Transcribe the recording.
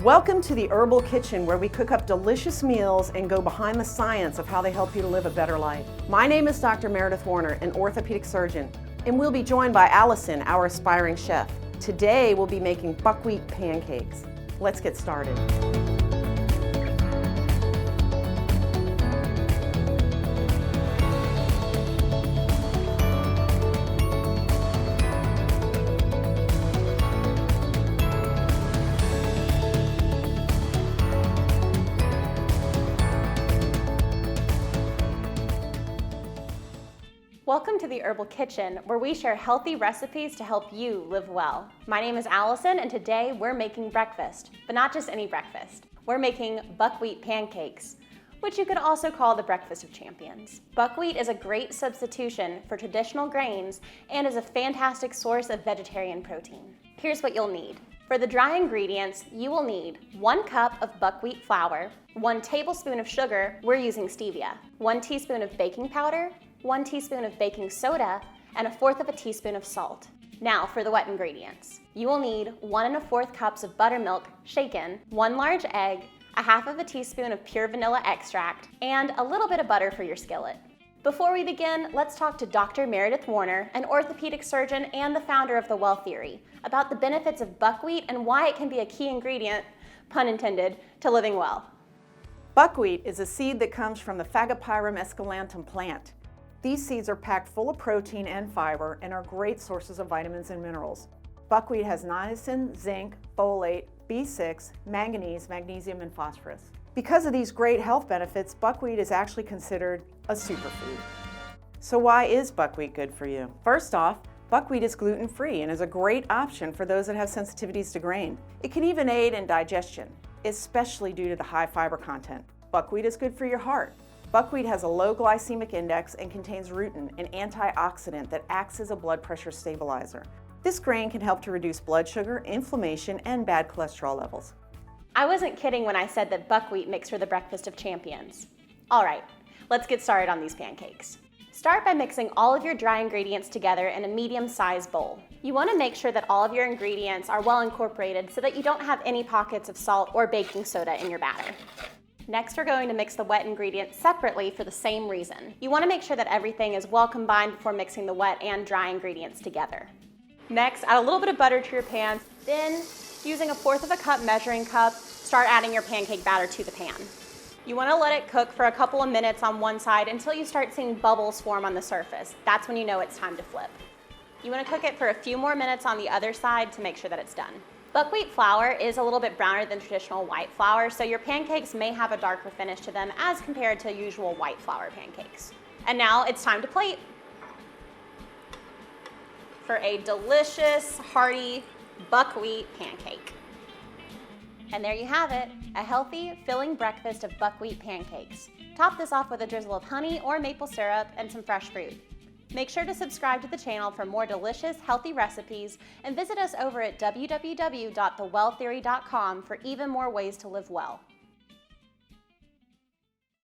Welcome to the Herbal Kitchen, where we cook up delicious meals and go behind the science of how they help you to live a better life. My name is Dr. Meredith Warner, an orthopedic surgeon, and we'll be joined by Allison, our aspiring chef. Today we'll be making buckwheat pancakes. Let's get started. Welcome to the Herbal Kitchen, where we share healthy recipes to help you live well. My name is Allison, and today we're making breakfast, but not just any breakfast. We're making buckwheat pancakes, which you could also call the breakfast of champions. Buckwheat is a great substitution for traditional grains and is a fantastic source of vegetarian protein. Here's what you'll need. For the dry ingredients, you will need 1 cup of buckwheat flour, 1 tablespoon of sugar, we're using stevia, 1 teaspoon of baking powder, 1 teaspoon of baking soda, and 1/4 teaspoon of salt. Now for the wet ingredients. You will need 1 1/4 cups of buttermilk shaken, 1 large egg, 1/2 teaspoon of pure vanilla extract, and a little bit of butter for your skillet. Before we begin, let's talk to Dr. Meredith Warner, an orthopedic surgeon and the founder of the Well Theory, about the benefits of buckwheat and why it can be a key ingredient, pun intended, to living well. Buckwheat is a seed that comes from the Fagopyrum esculentum plant. These seeds are packed full of protein and fiber and are great sources of vitamins and minerals. Buckwheat has niacin, zinc, folate, B6, manganese, magnesium, and phosphorus. Because of these great health benefits, buckwheat is actually considered a superfood. So why is buckwheat good for you? First off, buckwheat is gluten-free and is a great option for those that have sensitivities to grain. It can even aid in digestion, especially due to the high fiber content. Buckwheat is good for your heart. Buckwheat has a low glycemic index and contains rutin, an antioxidant that acts as a blood pressure stabilizer. This grain can help to reduce blood sugar, inflammation, and bad cholesterol levels. I wasn't kidding when I said that buckwheat makes for the breakfast of champions. All right, let's get started on these pancakes. Start by mixing all of your dry ingredients together in a medium-sized bowl. You want to make sure that all of your ingredients are well incorporated so that you don't have any pockets of salt or baking soda in your batter. Next, we're going to mix the wet ingredients separately for the same reason. You want to make sure that everything is well combined before mixing the wet and dry ingredients together. Next, add a little bit of butter to your pan. Then, using 1/4 cup measuring cup, start adding your pancake batter to the pan. You want to let it cook for a couple of minutes on one side until you start seeing bubbles form on the surface. That's when you know it's time to flip. You want to cook it for a few more minutes on the other side to make sure that it's done. Buckwheat flour is a little bit browner than traditional white flour, so your pancakes may have a darker finish to them as compared to usual white flour pancakes. And now it's time to plate for a delicious, hearty buckwheat pancake. And there you have it, a healthy, filling breakfast of buckwheat pancakes. Top this off with a drizzle of honey or maple syrup and some fresh fruit. Make sure to subscribe to the channel for more delicious, healthy recipes, and visit us over at www.thewelltheory.com for even more ways to live well.